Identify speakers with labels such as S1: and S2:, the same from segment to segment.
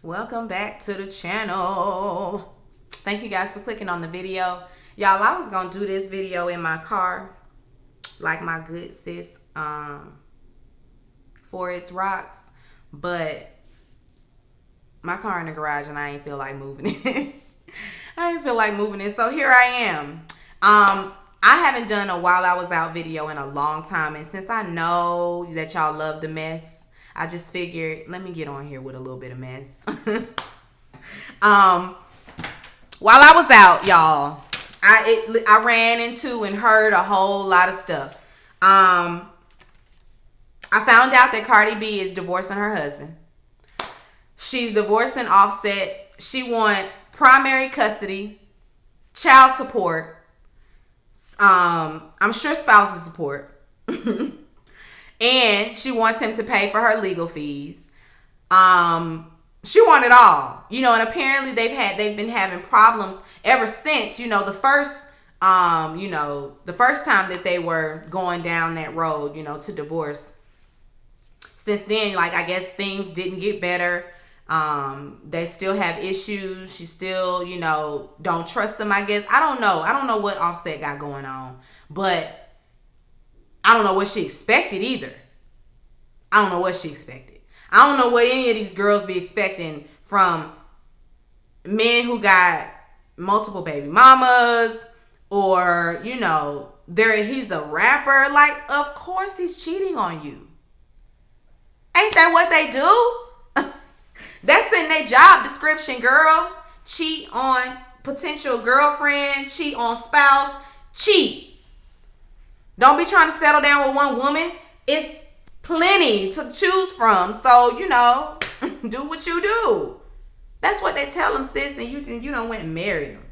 S1: Welcome back to the channel. Thank you guys for clicking on the video. Y'all, I was gonna do this video in my car, like my good sis, for its rocks, but my car in the garage and I ain't feel like moving it. I ain't feel like moving it, so here I am. I haven't done a while I was out video in a long time, and since I know that y'all love the mess, I just figured let me get on here with a little bit of mess. While I was out, y'all, I ran into and heard a whole lot of stuff. I found out that Cardi B is divorcing her husband. She's divorcing Offset. She want primary custody, child support, I'm sure spousal support. And she wants him to pay for her legal fees. She want it all, and apparently they've been having problems ever since, the first time that they were going down that road, to divorce. Since then, I guess things didn't get better. They still have issues. She still, don't trust them, I guess. I don't know what Offset got going on, but I don't know what she expected either. I don't know what any of these girls be expecting from men who got multiple baby mamas, or, he's a rapper. Of course he's cheating on you. Ain't that what they do? That's in their job description, girl. Cheat on potential girlfriend, cheat on spouse, cheat. Don't be trying to settle down with one woman. It's plenty to choose from. So, do what you do. That's what they tell them, sis, and you done went and married them.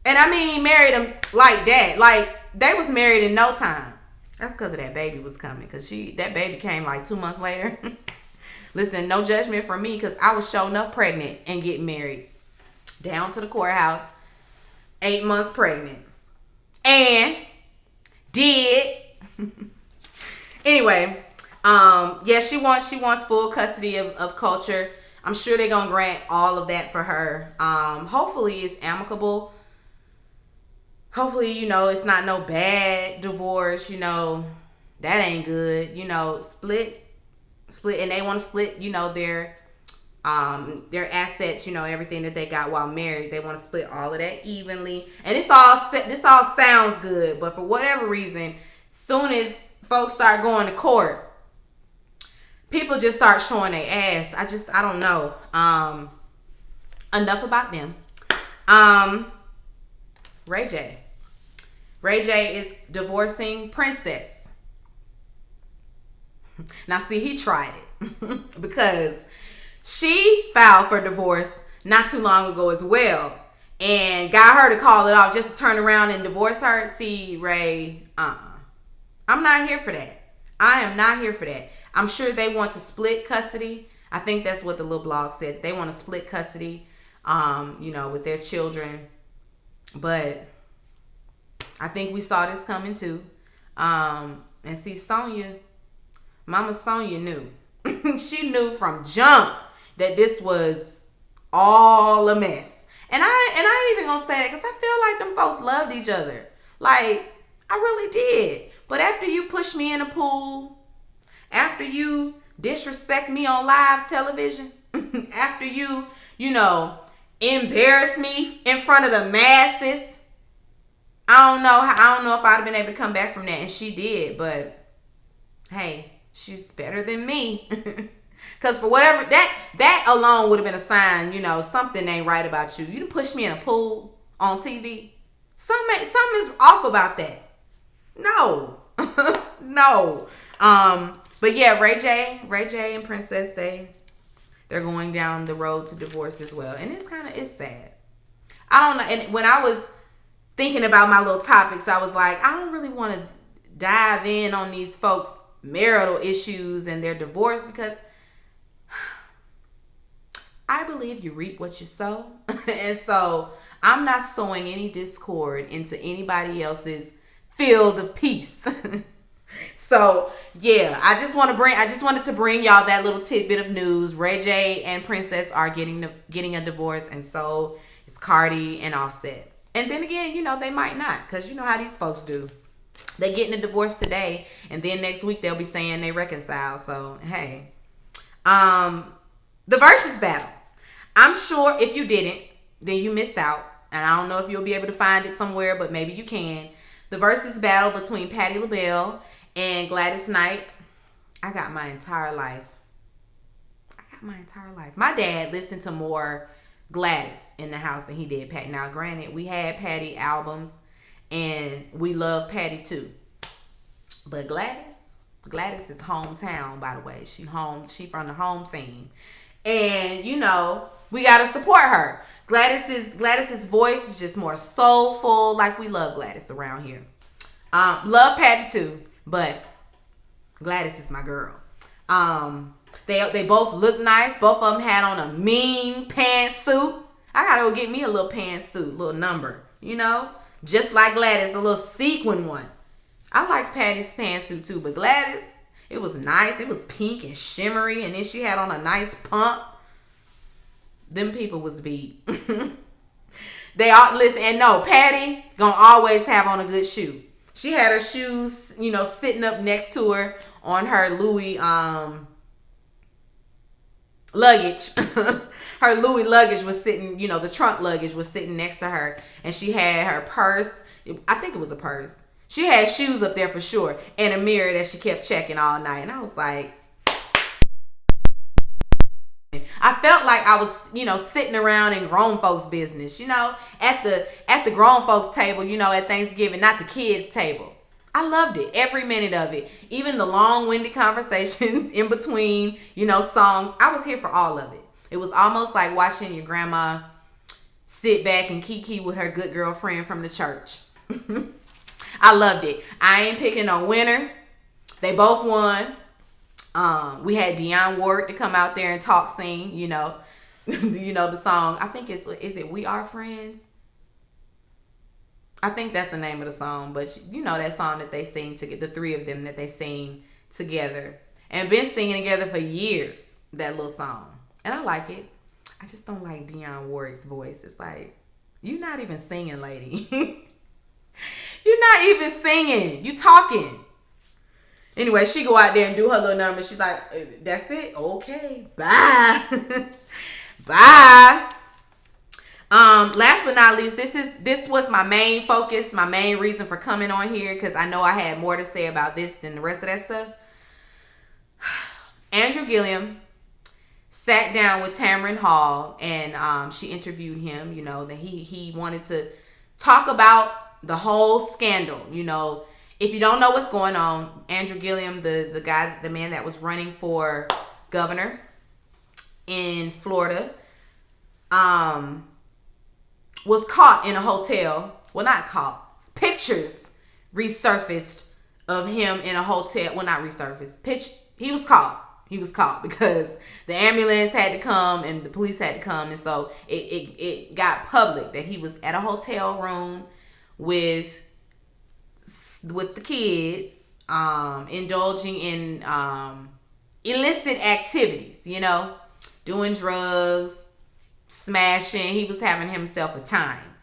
S1: And I mean married them like that. Like, they was married in no time. That's because of that baby was coming. Because that baby came 2 months later. Listen, no judgment from me, because I was showing up pregnant and getting married. Down to the courthouse. 8 months pregnant. And did. Anyway, yeah, she wants full custody of Culture. I'm sure they're gonna grant all of that for her. Hopefully it's amicable. Hopefully, it's not no bad divorce. That ain't good. Split, and they want to split. Their assets. Everything that they got while married. They want to split all of that evenly. And this all sounds good, but for whatever reason, soon as folks start going to court, people just start showing their ass. I don't know. Enough about them. Ray J. Ray J is divorcing Princess. Now, see, he tried it because she filed for divorce not too long ago as well, and got her to call it off just to turn around and divorce her. See, Ray, I'm not here for that. I am not here for that. I'm sure they want to split custody. I think that's what the little blog said. They want to split custody, with their children. But I think we saw this coming too. And see, Mama Sonia knew. She knew from jump that this was all a mess. And I ain't even gonna say that because I feel like them folks loved each other. I really did. But after you push me in a pool, after you disrespect me on live television, after you, embarrass me in front of the masses, I don't know if I'd have been able to come back from that. And she did, but hey, she's better than me. Because for whatever, that alone would have been a sign, something ain't right about you. You done push me in a pool on TV. Something is off about that. No. No. But yeah, Ray J and Princess, they're going down the road to divorce as well. And it's sad. I don't know. And when I was thinking about my little topics, I was like, I don't really want to dive in on these folks' marital issues and their divorce, because I believe you reap what you sow. And so I'm not sowing any discord into anybody else's field of peace. So yeah, I just wanted to bring y'all that little tidbit of news. Ray J and Princess are getting a divorce, and so is Cardi and Offset. And then again, they might not, because you know how these folks do. They getting a divorce today, and then next week they'll be saying they reconcile. So hey, the Verzuz battle. I'm sure if you didn't, then you missed out, and I don't know if you'll be able to find it somewhere, but maybe you can. The Verzuz battle between Patti LaBelle and Gladys Knight. I got my entire life. My dad listened to more Gladys in the house than he did Patti. Now, granted, we had Patti albums, and we love Patti too. But Gladys is hometown, by the way. She from the home team, and we gotta support her. Gladys's voice is just more soulful. Like, we love Gladys around here. Love Patti too, but Gladys is my girl. They both look nice. Both of them had on a mean pantsuit. I gotta go get me a little pantsuit, little number, just like Gladys, a little sequin one. I liked Patti's pantsuit too, but Gladys, it was nice. It was pink and shimmery, and then she had on a nice pump. Them people was beat. They all listen, and no, Patti gonna always have on a good shoe. She had her shoes, sitting up next to her on her Louis luggage. Her Louis luggage was sitting, the trunk luggage was sitting next to her, and she had her purse. I think it was a purse. She had shoes up there for sure, and a mirror that she kept checking all night. And I was like, I felt like I was, sitting around in grown folks' business, at the grown folks' table, at Thanksgiving, not the kids' table. I loved it, every minute of it. Even the long-winded conversations in between, songs. I was here for all of it. It was almost like watching your grandma sit back and kiki with her good girlfriend from the church. I loved it. I ain't picking no winner. They both won. We had Dionne Warwick to come out there and sing, the song. I think is it We Are Friends? I think that's the name of the song, but that song that they sing together, the three of them that they sing together, and been singing together for years, that little song. And I like it. I just don't like Dionne Warwick's voice. It's like, you're not even singing, lady. You're not even singing. You talking. Anyway, she go out there and do her little number. She's like, that's it? Okay. Bye. Bye. Last but not least, this was my main focus, my main reason for coming on here, because I know I had more to say about this than the rest of that stuff. Andrew Gillum sat down with Tamron Hall, and she interviewed him, that he wanted to talk about the whole scandal. If you don't know what's going on, Andrew Gillum, the man that was running for governor in Florida, was caught in a hotel. Well, not caught. Pictures resurfaced of him in a hotel. Well, not resurfaced. He was caught. He was caught because the ambulance had to come and the police had to come, and so it got public that he was at a hotel room with the kids, indulging in illicit activities, doing drugs, smashing. He was having himself a time.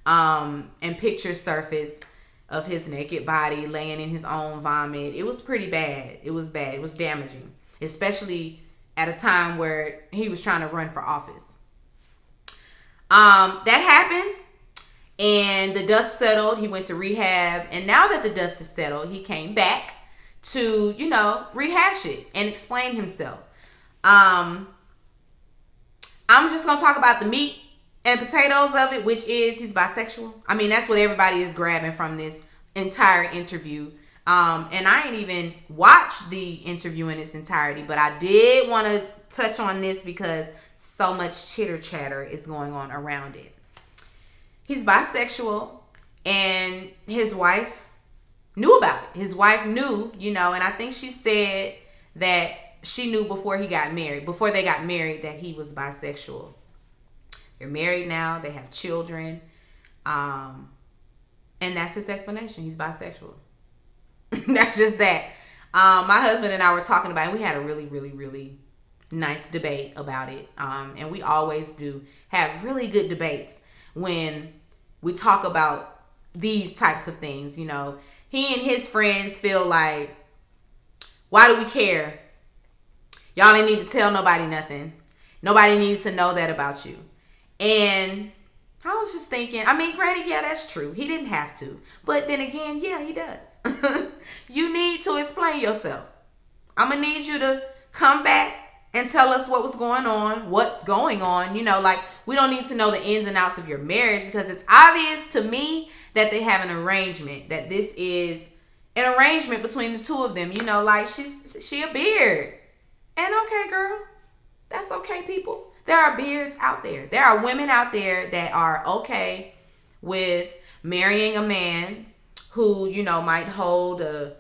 S1: And pictures surfaced of his naked body laying in his own vomit. It was pretty bad. It was bad. It was damaging, especially at a time where he was trying to run for office. That happened, and the dust settled. He went to rehab, and now that the dust is settled, he came back to, rehash it and explain himself. I'm just going to talk about the meat and potatoes of it, which is he's bisexual. I mean, that's what everybody is grabbing from this entire interview. And I ain't even watched the interview in its entirety, but I did want to touch on this because so much chitter chatter is going on around it. He's bisexual, and his wife knew about it. His wife knew, and I think she said that she knew before they got married, that he was bisexual. They're married now. They have children. And that's his explanation. He's bisexual. That's just that. My husband and I were talking about it. And we had a really, really, really nice debate about it. And we always do have really good debates when we talk about these types of things. You know, he and his friends feel like, why do we care? Y'all didn't need to tell nobody nothing. Nobody needs to know that about you. And I was just thinking, I mean, granted, yeah, that's true. He didn't have to. But then again, yeah, he does. You need to explain yourself. I'm going to need you to come back and tell us what's going on. You know, like, we don't need to know the ins and outs of your marriage, because it's obvious to me that they have an arrangement, that this is an arrangement between the two of them. You know, like, she a beard. And okay, girl, that's okay, people. There are beards out there. There are women out there that are okay with marrying a man who, you know, might hold a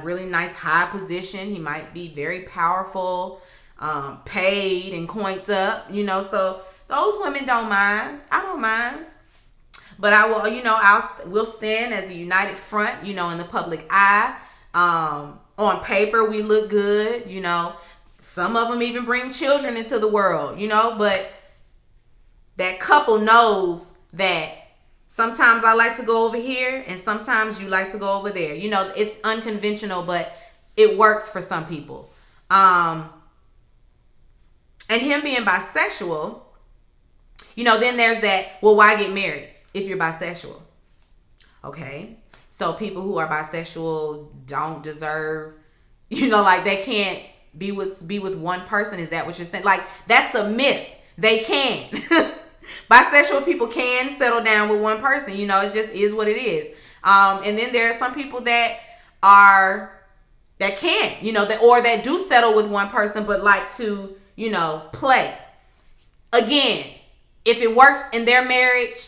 S1: really nice high position. He might be very powerful, paid and coinked up, you know. So those women don't mind. I don't mind. But I will, you know, we'll stand as a united front, you know, in the public eye. On paper, we look good, you know. Some of them even bring children into the world, you know. But that couple knows that sometimes I like to go over here and sometimes you like to go over there. You know, it's unconventional, but it works for some people. And him being bisexual, you know, then there's that, well, why get married if you're bisexual? Okay. So people who are bisexual don't deserve, you know, like, they can't be with one person. Is that what you're saying? Like, that's a myth. They can. Bisexual people can settle down with one person. You know, it just is what it is. And then there are some people that can't, you know, that do settle with one person, but like to, you know, play. Again, if it works in their marriage,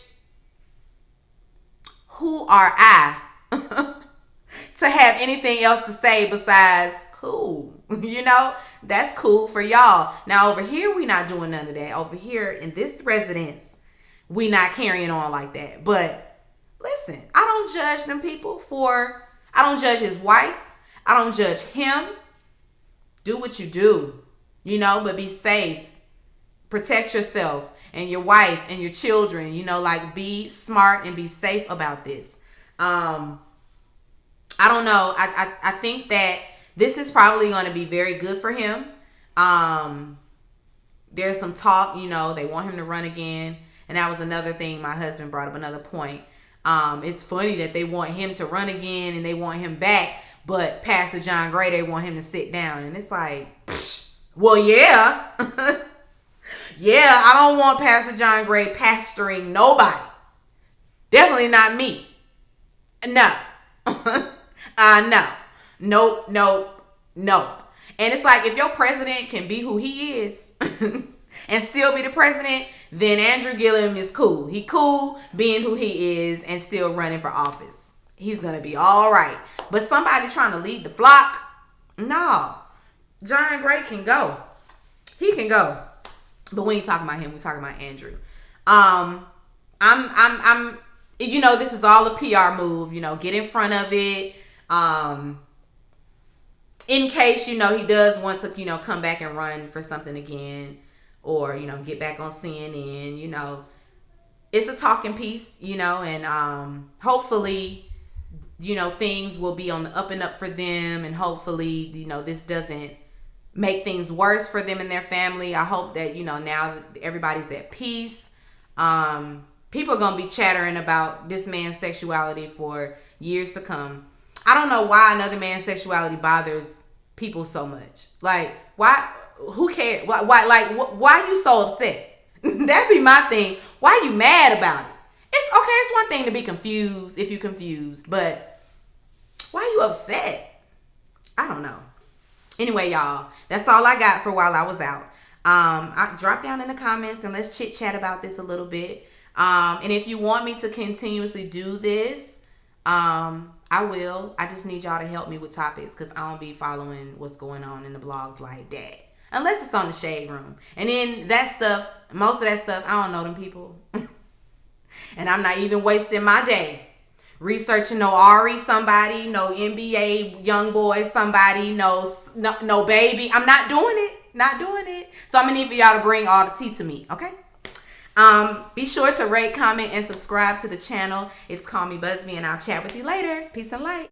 S1: who are I to have anything else to say besides cool? You know, that's cool for y'all. Now over here, we not doing none of that. Over here in this residence, we not carrying on like that. But listen, I don't judge them people I don't judge his wife. I don't judge him. Do what you do, you know, but be safe. Protect yourself and your wife and your children, you know, like, be smart and be safe about this. I don't know. I think that this is probably going to be very good for him. There's some talk, you know, they want him to run again. And that was another thing. My husband brought up another point. It's funny that they want him to run again and they want him back, but Pastor John Gray, they want him to sit down. And it's like, well, yeah. Yeah, I don't want Pastor John Gray pastoring nobody. Definitely not me. No. No. Nope. And it's like, if your president can be who he is and still be the president, then Andrew Gillum is cool. He cool being who he is and still running for office. He's going to be all right. But somebody trying to lead the flock, no. John Gray can go. He can go. But we ain't talking about him. We talking about Andrew. I'm you know, this is all a PR move, you know, get in front of it. In case, you know, he does want to, you know, come back and run for something again, or, you know, get back on CNN, you know, it's a talking piece, you know, and hopefully, you know, things will be on the up and up for them, and hopefully, you know, this doesn't make things worse for them and their family. I hope that, you know, now that everybody's at peace, people are going to be chattering about this man's sexuality for years to come. I don't know why another man's sexuality bothers people so much. Like, why? Who cares? Why are you so upset? That'd be my thing. Why are you mad about it? It's okay. It's one thing to be confused if you're confused, but why are you upset? I don't know. Anyway, y'all, that's all I got for while I was out. I drop down in the comments and let's chit chat about this a little bit. And if you want me to continuously do this, I will. I just need y'all to help me with topics, because I don't be following what's going on in the blogs like that. Unless it's on the Shade Room. And then that stuff, most of that stuff, I don't know them people. And I'm not even wasting my day researching no Ari somebody, no NBA young boy somebody, no baby. I'm not doing it. Not doing it. So I'm gonna need for y'all to bring all the tea to me, okay? Be sure to rate, comment, and subscribe to the channel. It's Call Me Busby, and I'll chat with you later. Peace and light.